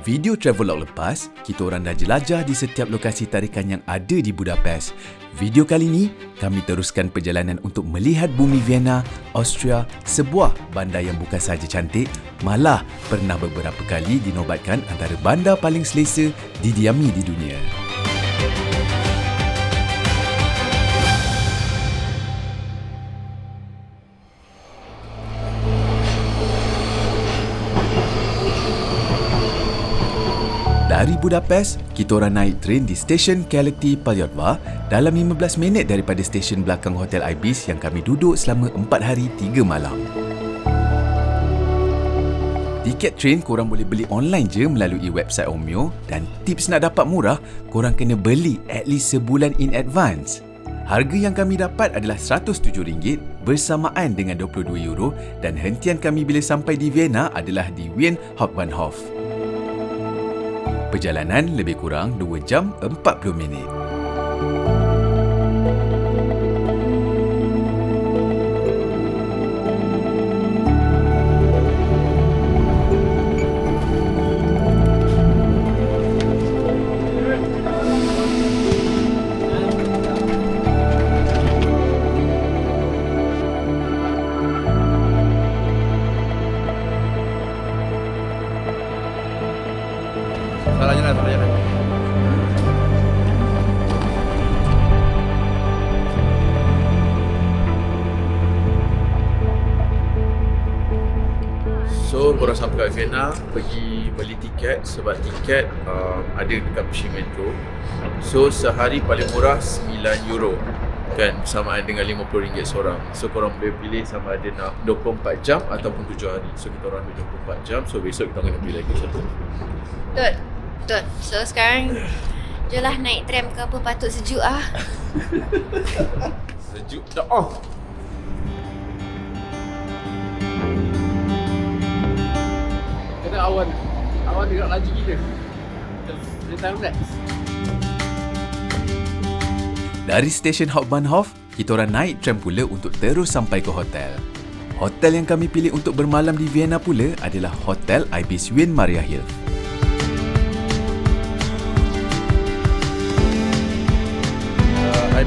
video travelog lepas, kita orang dah jelajah di setiap lokasi tarikan yang ada di Budapest. Video kali ni, kami teruskan perjalanan untuk melihat bumi Vienna, Austria, sebuah bandar yang bukan sahaja cantik, malah pernah beberapa kali dinobatkan antara bandar paling selesa didiami di dunia. Dari Budapest, kita orang naik train di stesen Keleti Pályaudvar dalam 15 minit daripada stesen belakang Hotel Ibis yang kami duduk selama 4 hari 3 malam. Tiket train korang boleh beli online je melalui website Omio dan tips nak dapat murah, korang kena beli at least sebulan in advance. Harga yang kami dapat adalah RM107 bersamaan dengan €22 dan hentian kami bila sampai di Vienna adalah di Wien Hauptbahnhof. Perjalanan lebih kurang 2 jam 40 minit. Salah jalan. So, korang sampai kat Vienna, pergi beli tiket sebab tiket ada dekat mesin metro. So, sehari paling murah €9 kan, bersamaan dengan RM50 seorang. So, korang boleh pilih sama ada nak 24 jam ataupun 7 hari. So, kita orang ambil 24 jam. So, besok kita kena pilih lagi satu. Betul. So sekarang je lah naik tram ke apa, patut sejuk ah. Sejuk dah. Oh. Kena awan dekat laju gila. Dia time lapse. Dari stesen Hauptbahnhof, kita orang naik tram pula untuk terus sampai ke hotel. Hotel yang kami pilih untuk bermalam di Vienna pula adalah Hotel Ibis Wien Mariahilf.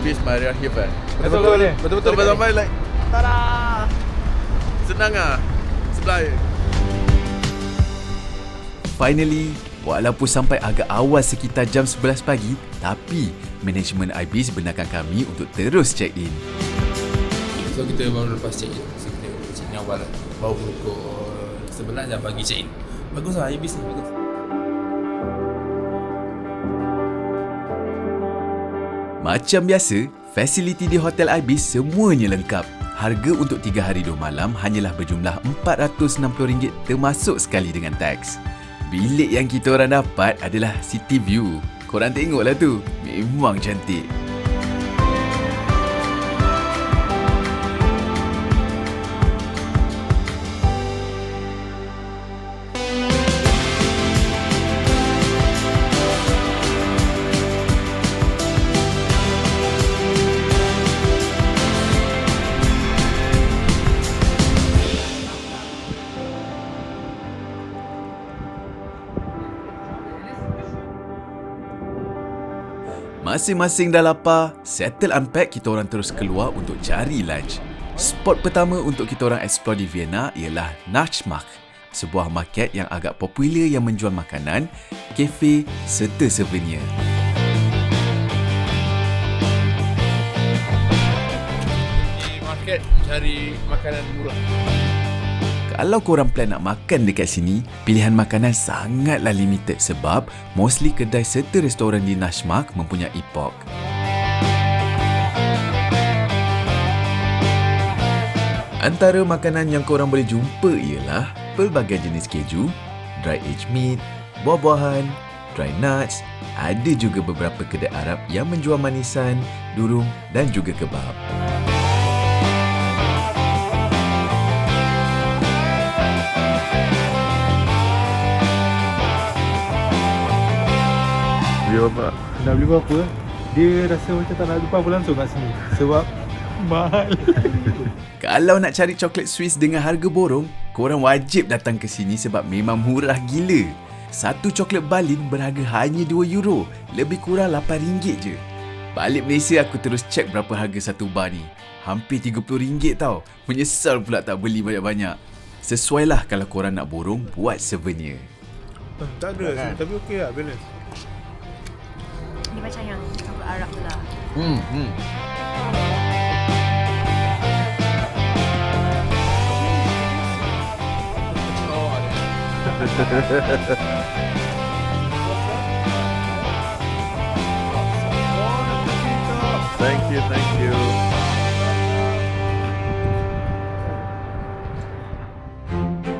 Ibis Mariahilf kan? Betul-betul ni. Sampai like tada! Senang ah. Sebelah je. Finally, walaupun sampai agak awal sekitar jam 11 pagi, tapi manajemen Ibis benarkan kami untuk terus check in. So kita baru lepas check in. So kita check in awal. Baru pukul 11 dah pagi check in. Bagus lah Ibis ni, bagus. Macam biasa, fasiliti di Hotel Ibis semuanya lengkap. Harga untuk 3 hari 2 malam hanyalah berjumlah RM460 termasuk sekali dengan taks. Bilik yang kita orang dapat adalah city view. Korang tengoklah tu, memang cantik. Masing-masing dah lapar, settle unpack, kita orang terus keluar untuk cari lunch. Spot pertama untuk kita orang explore di Vienna ialah Nachtmarkt, sebuah market yang agak popular yang menjual makanan, kafe serta souvenir. Di market cari makanan murah. Kalau korang plan nak makan dekat sini, pilihan makanan sangatlah limited sebab mostly kedai serta restoran di Nachtmarkt mempunyai pork. Antara makanan yang korang boleh jumpa ialah pelbagai jenis keju, dry aged meat, buah-buahan, dry nuts, ada juga beberapa kedai Arab yang menjual manisan, durung dan juga kebab. Nak beli berapa, dia rasa macam tak nak lupa apa langsung kat sini sebab mahal. Kalau nak cari coklat Swiss dengan harga borong, korang wajib datang ke sini sebab memang murah gila. Satu coklat Berlin berharga hanya €2, lebih kurang RM8 je. Balik Malaysia aku terus cek berapa harga satu bar ni. Hampir RM30 tau. Menyesal pula tak beli banyak-banyak. Sesuailah kalau korang nak borong, buat souvenir. Tak ada, tapi okey lah, balance. Ni macam yang coklat Arab tu lah. Thank you.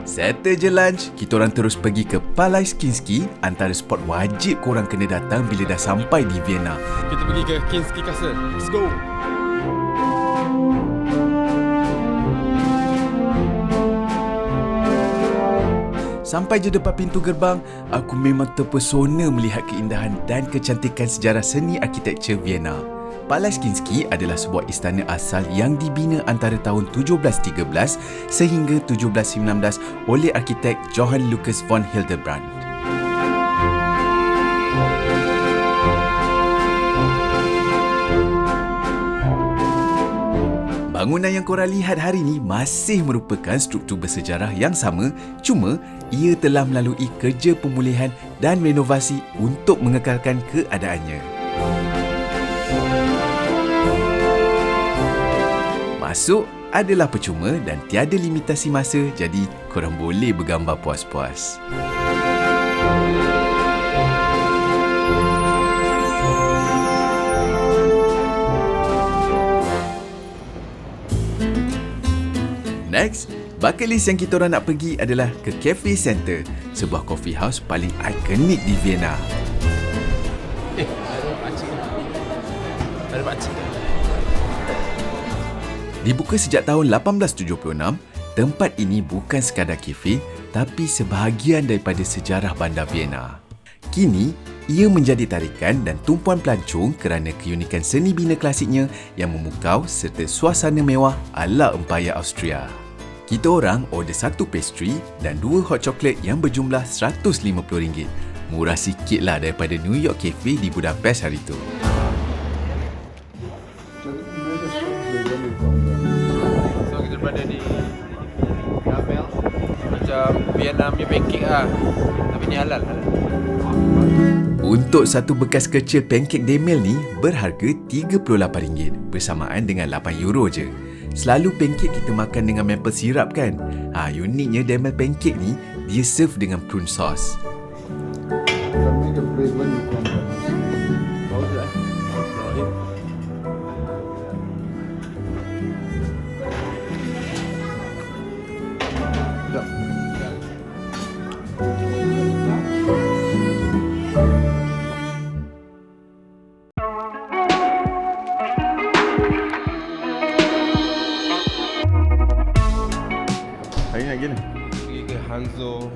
Settle je lunch, kita orang terus pergi ke Palais Kinski, antara spot wajib korang kena datang bila dah sampai di Vienna. Kita pergi ke Kinski Castle. Let's go. Sampai je depan pintu gerbang, aku memang terpesona melihat keindahan dan kecantikan sejarah seni arkitektur Vienna. Palais Kinski adalah sebuah istana asal yang dibina antara tahun 1713 sehingga 1719 oleh arkitek Johann Lucas von Hildebrand. Bangunan yang korang lihat hari ini masih merupakan struktur bersejarah yang sama, cuma ia telah melalui kerja pemulihan dan renovasi untuk mengekalkan keadaannya. Masuk adalah percuma dan tiada limitasi masa, jadi korang boleh bergambar puas-puas. Next, bucket list yang kita orang nak pergi adalah ke Cafe Center, sebuah coffee house paling ikonik di Vienna. Ada pakcik. Dibuka sejak tahun 1876, tempat ini bukan sekadar kafe, tapi sebahagian daripada sejarah bandar Vienna. Kini, ia menjadi tarikan dan tumpuan pelancong kerana keunikan seni bina klasiknya yang memukau serta suasana mewah ala Empayar Austria. Kita orang order satu pastry dan 2 hot chocolate yang berjumlah RM150. Murah sikit lah daripada New York Cafe di Budapest hari tu. So kita berada di Gabel. Macam Vienna punya pancake lah. Tapi ni halal. Untuk satu bekas kecil pancake Demel ni berharga RM38 bersamaan dengan €8 je. Selalu pancake kita makan dengan maple syrup kan? Uniknya Demel pancake ni dia serve dengan prune sauce. Hari nak gini? Pergi ke Hanzo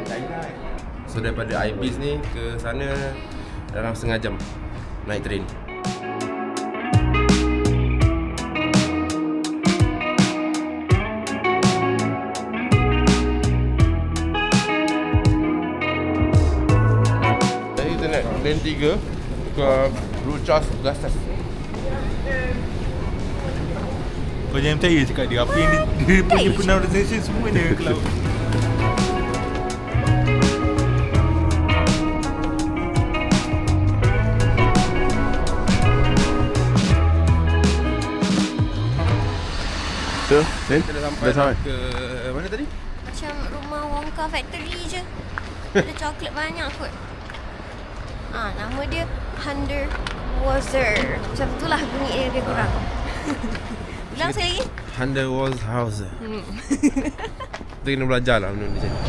China. So daripada Ibis ni ke sana dalam setengah jam naik train. Jadi kita naik lane 3 ke Route Charles Gastas. Kau jangan percaya cakap dia. Apa yang dia punya pronunciation semua dia ke laut. So, then Kita dah sampai ke mana tadi? Macam rumah Wonka Factory je. Ada coklat banyak kot. Nama dia Hundertwasser. Macam tu lah bunyi dia lebih kurang. Ulang sekali lagi. Hundertwasser. Kita kena belajar lah benda ni macam ni.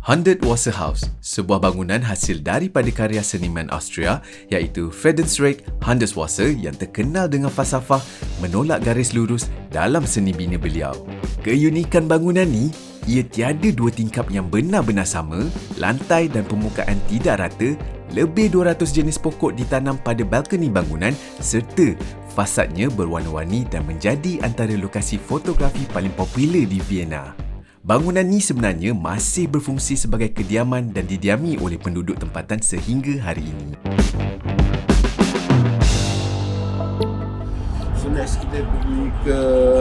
Hundertwasser House, sebuah bangunan hasil daripada karya seniman Austria iaitu Friedrich Hundertwasser yang terkenal dengan falsafah menolak garis lurus dalam seni bina beliau. Keunikan bangunan ni, ia tiada 2 tingkap yang benar-benar sama, lantai dan permukaan tidak rata, Lebih 200 jenis pokok ditanam pada balkoni bangunan serta fasadnya berwarna-warni dan menjadi antara lokasi fotografi paling popular di Vienna. Bangunan ni sebenarnya masih berfungsi sebagai kediaman dan didiami oleh penduduk tempatan sehingga hari ini. So next kita pergi ke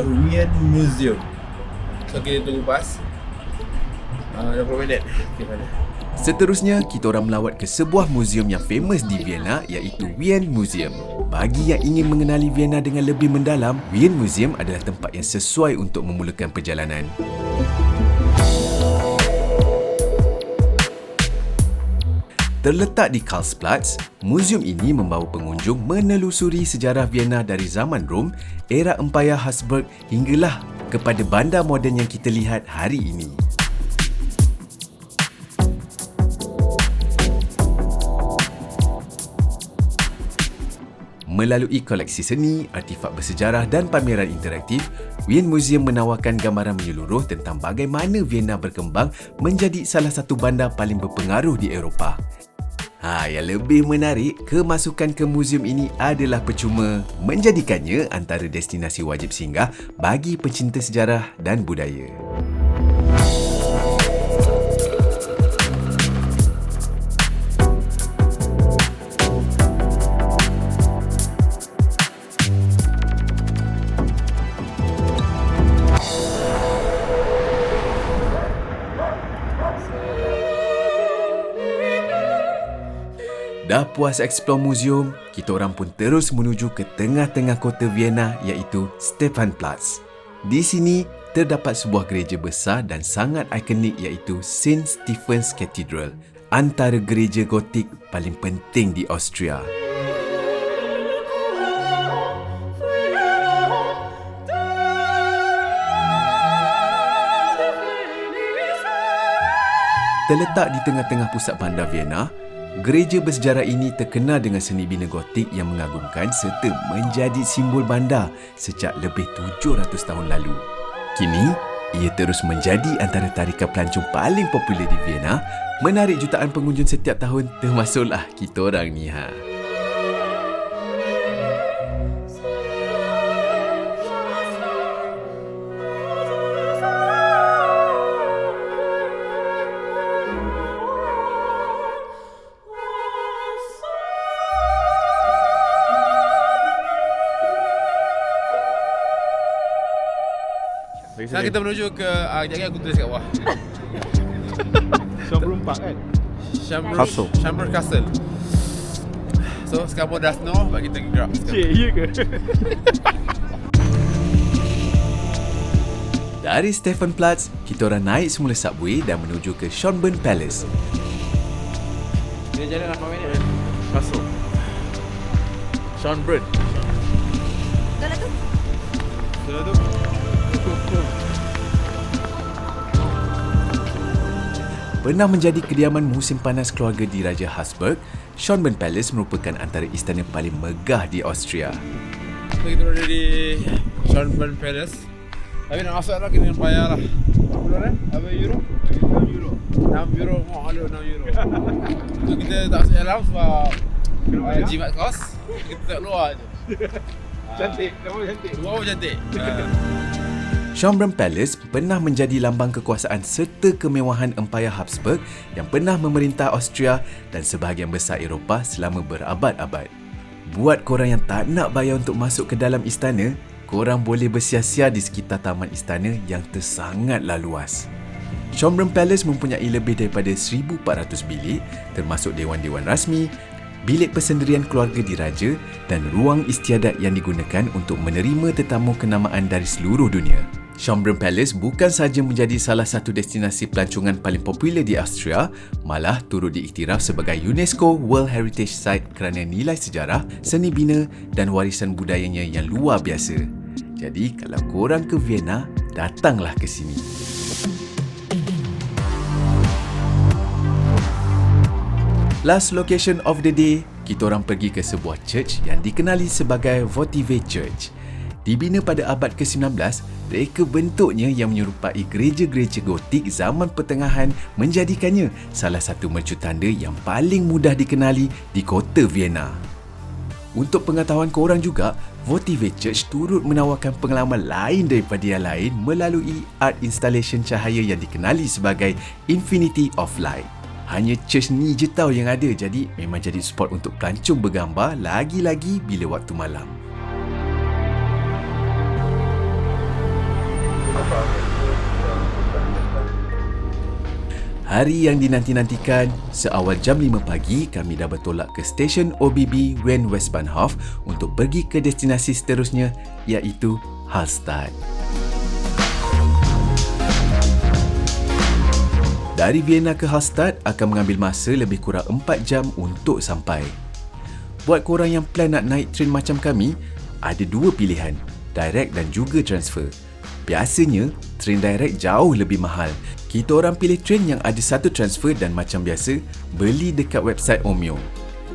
Wien Museum. So kita tunggu bas 20 minit. Okay, mana? Seterusnya, kita orang melawat ke sebuah muzium yang famous di Vienna iaitu Wien Museum. Bagi yang ingin mengenali Vienna dengan lebih mendalam, Wien Museum adalah tempat yang sesuai untuk memulakan perjalanan. Terletak di Karlsplatz, muzium ini membawa pengunjung menelusuri sejarah Vienna dari zaman Rom, era Empayar Habsburg hinggalah kepada bandar moden yang kita lihat hari ini. Melalui koleksi seni, artifak bersejarah dan pameran interaktif, Wien Museum menawarkan gambaran menyeluruh tentang bagaimana Vienna berkembang menjadi salah satu bandar paling berpengaruh di Eropah. Yang lebih menarik, kemasukan ke muzium ini adalah percuma, menjadikannya antara destinasi wajib singgah bagi pencinta sejarah dan budaya. Dah puas eksplor muzium, kita orang pun terus menuju ke tengah-tengah kota Vienna iaitu Stephansplatz. Di sini terdapat sebuah gereja besar dan sangat ikonik iaitu St. Stephen's Cathedral, antara gereja gotik paling penting di Austria. Terletak di tengah-tengah pusat bandar Vienna, gereja bersejarah ini terkenal dengan seni bina gotik yang mengagumkan serta menjadi simbol bandar sejak lebih 700 tahun lalu. Kini, ia terus menjadi antara tarikan pelancong paling popular di Vienna, menarik jutaan pengunjung setiap tahun termasuklah kita orang ni. Sekarang kita menuju ke jangan aku tulis kat bawah. Schönbrunn Park kan? Schönbrunn Castle. So sekarang pun dah snow, bagi kita gerak. Cik, iya ke? Dari Stephansplatz, kita orang naik semula subway dan menuju ke Schönbrunn Palace. Dia jalan 8 minit. Masuk Schönbrunn. Betul lah tu. Betul tu. Pernah menjadi kediaman musim panas keluarga diraja Habsburg, Schönbrunn Palace merupakan antara istana paling megah di Austria. So kita berada di Schönbrunn Palace. Tapi nak masuk lah kena bayar lah. Berapa euro? 6 euro. 6 euro, mahal 6 euro. So kita tak masuk dalam sebab jimat kos. Kita tak luar je. Cantik, nampak cantik. Luar pun cantik. Schönbrunn Palace pernah menjadi lambang kekuasaan serta kemewahan Empayar Habsburg yang pernah memerintah Austria dan sebahagian besar Eropah selama berabad-abad. Buat korang yang tak nak bayar untuk masuk ke dalam istana, korang boleh bersia-sia di sekitar taman istana yang tersangatlah luas. Schönbrunn Palace mempunyai lebih daripada 1,400 bilik, termasuk dewan-dewan rasmi, bilik persendirian keluarga diraja dan ruang istiadat yang digunakan untuk menerima tetamu kenamaan dari seluruh dunia. Schönbrunn Palace bukan sahaja menjadi salah satu destinasi pelancongan paling popular di Austria, malah turut diiktiraf sebagai UNESCO World Heritage Site kerana nilai sejarah, seni bina dan warisan budayanya yang luar biasa. Jadi kalau korang ke Vienna, datanglah ke sini. Last location of the day, kita orang pergi ke sebuah church yang dikenali sebagai Votive Church. Dibina pada abad ke-19, reka bentuknya yang menyerupai gereja-gereja gotik zaman pertengahan menjadikannya salah satu mercu tanda yang paling mudah dikenali di kota Vienna. Untuk pengetahuan korang juga, Votive Church turut menawarkan pengalaman lain daripada yang lain melalui art installation cahaya yang dikenali sebagai Infinity of Light. Hanya church ni je tau yang ada, jadi memang jadi spot untuk pelancong bergambar lagi-lagi bila waktu malam. Hari yang dinanti-nantikan, seawal jam 5 pagi kami dah bertolak ke stesen OBB Wien-Westbahnhof untuk pergi ke destinasi seterusnya iaitu Hallstatt. Dari Vienna ke Hallstatt akan mengambil masa lebih kurang 4 jam untuk sampai. Buat korang yang plan nak naik train macam kami, ada dua pilihan, direct dan juga transfer. Biasanya, train direct jauh lebih mahal. Kita orang pilih train yang ada satu transfer dan macam biasa, beli dekat website Omeo.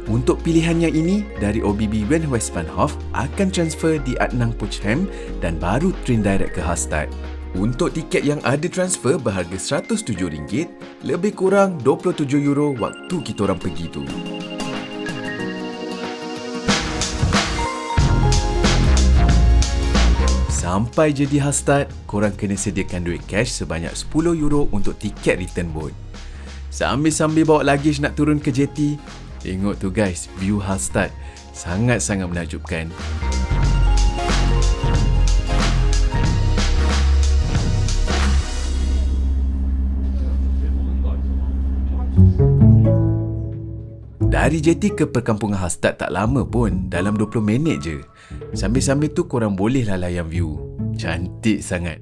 Untuk pilihan yang ini, dari OBB Wien-Westbahnhof akan transfer di Adnang-Puchheim dan baru train direct ke Hallstatt. Untuk tiket yang ada transfer berharga RM107, lebih kurang €27 waktu kita orang pergi tu. Sampai je di Hallstatt, korang kena sediakan duit cash sebanyak €10 untuk tiket return boat. Sambil-sambil bawa luggage nak turun ke jetty, tengok tu guys, view Hallstatt sangat-sangat menakjubkan. Dari jetty ke perkampungan Hallstatt tak lama pun, dalam 20 minit je. Sambil-sambil tu korang bolehlah layan view. Cantik sangat.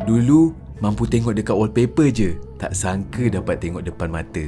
Dulu mampu tengok dekat wallpaper je, tak sangka dapat tengok depan mata.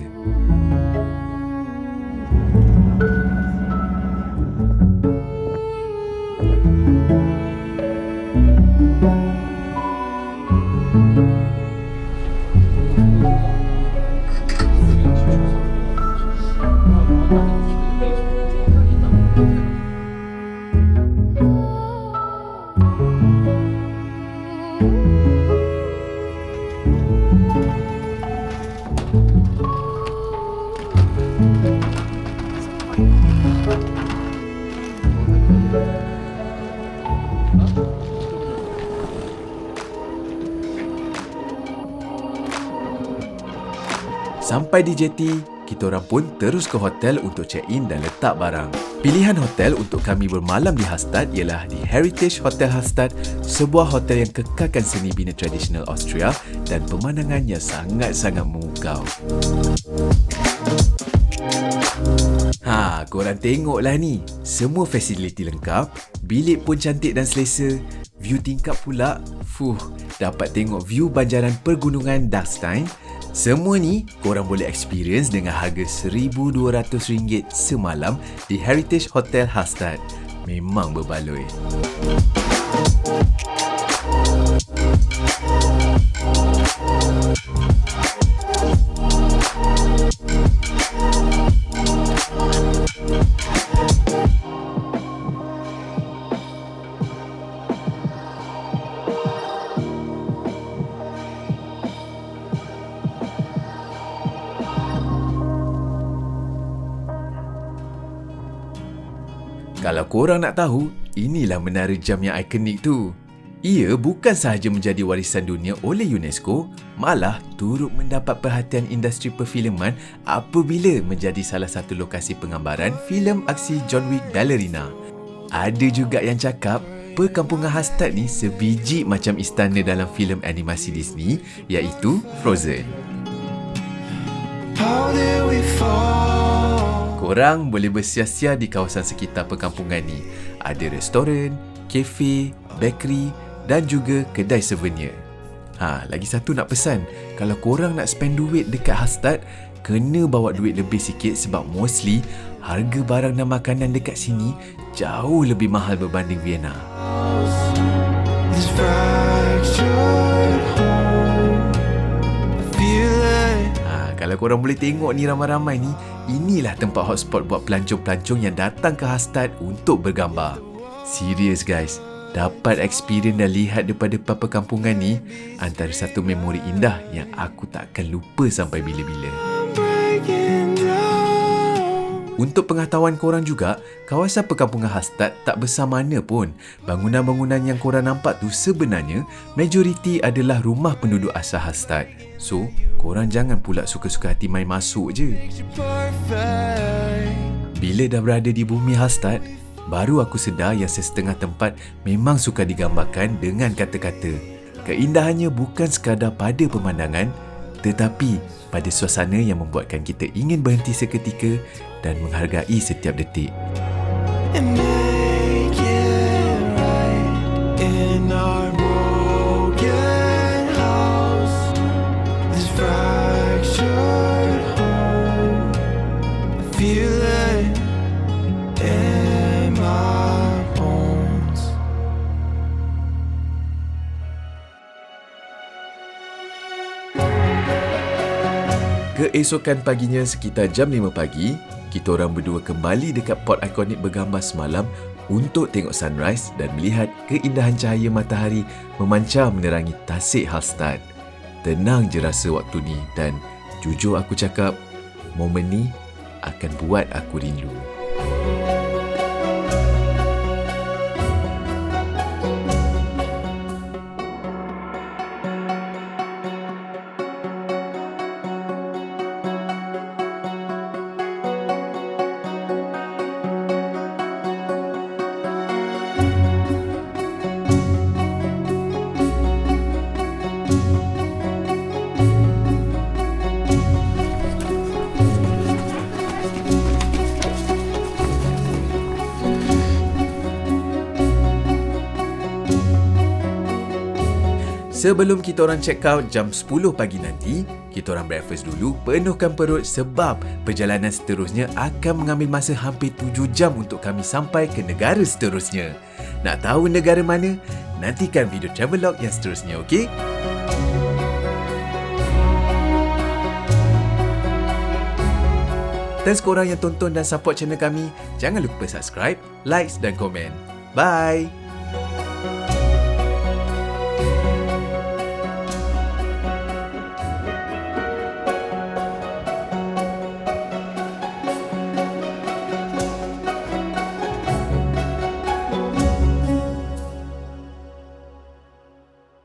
Sampai di jetty, kita orang pun terus ke hotel untuk check-in dan letak barang. Pilihan hotel untuk kami bermalam di Hallstatt ialah di Heritage Hotel Hallstatt, sebuah hotel yang kekalkan seni bina tradisional Austria dan pemandangan yang sangat-sangat memukau. Korang tengoklah ni, semua fasiliti lengkap, bilik pun cantik dan selesa, view tingkap pula, dapat tengok view banjaran pergunungan Dachstein. Semua ni korang boleh experience dengan harga RM1,200 semalam di Heritage Hotel Hallstatt. Memang berbaloi. Kalau korang nak tahu, inilah menara jam yang ikonik tu. Ia bukan sahaja menjadi warisan dunia oleh UNESCO, malah turut mendapat perhatian industri perfilman apabila menjadi salah satu lokasi penggambaran filem aksi John Wick Ballerina. Ada juga yang cakap, perkampungan Hallstatt ni sebiji macam istana dalam filem animasi Disney, iaitu Frozen. Korang boleh bersia-sia di kawasan sekitar perkampungan ni. Ada restoran, kafe, bakery dan juga kedai souvenir. Lagi satu nak pesan, kalau korang nak spend duit dekat Hallstatt, kena bawa duit lebih sikit sebab mostly harga barang dan makanan dekat sini jauh lebih mahal berbanding Vienna. Kalau korang boleh tengok ni ramai-ramai ni, inilah tempat hotspot buat pelancong-pelancong yang datang ke Hastad untuk bergambar. Serius guys, dapat experience dan lihat depan-depan perkampungan ni antara satu memori indah yang aku takkan lupa sampai bila-bila. Untuk pengetahuan korang juga, kawasan perkampungan Hastad tak besar mana pun. Bangunan-bangunan yang korang nampak tu sebenarnya majoriti adalah rumah penduduk asal Hastad. So, korang jangan pula suka-suka hati main masuk je. Bila dah berada di bumi Hastad, baru aku sedar yang sesetengah tempat memang suka digambarkan dengan kata-kata. Keindahannya bukan sekadar pada pemandangan, tetapi pada suasana yang membuatkan kita ingin berhenti seketika dan menghargai setiap detik. Keesokan paginya sekitar jam 5 pagi, kita orang berdua kembali dekat pot ikonik bergambar semalam untuk tengok sunrise dan melihat keindahan cahaya matahari memancar menerangi tasik Hastad. Tenang je rasa waktu ni dan jujur aku cakap, momen ni akan buat aku rindu. Sebelum kita orang check out jam 10 pagi nanti, kita orang breakfast dulu, penuhkan perut sebab perjalanan seterusnya akan mengambil masa hampir 7 jam untuk kami sampai ke negara seterusnya. Nak tahu negara mana? Nantikan video travelog yang seterusnya, okey? Thanks korang yang tonton dan support channel kami. Jangan lupa subscribe, like dan komen. Bye!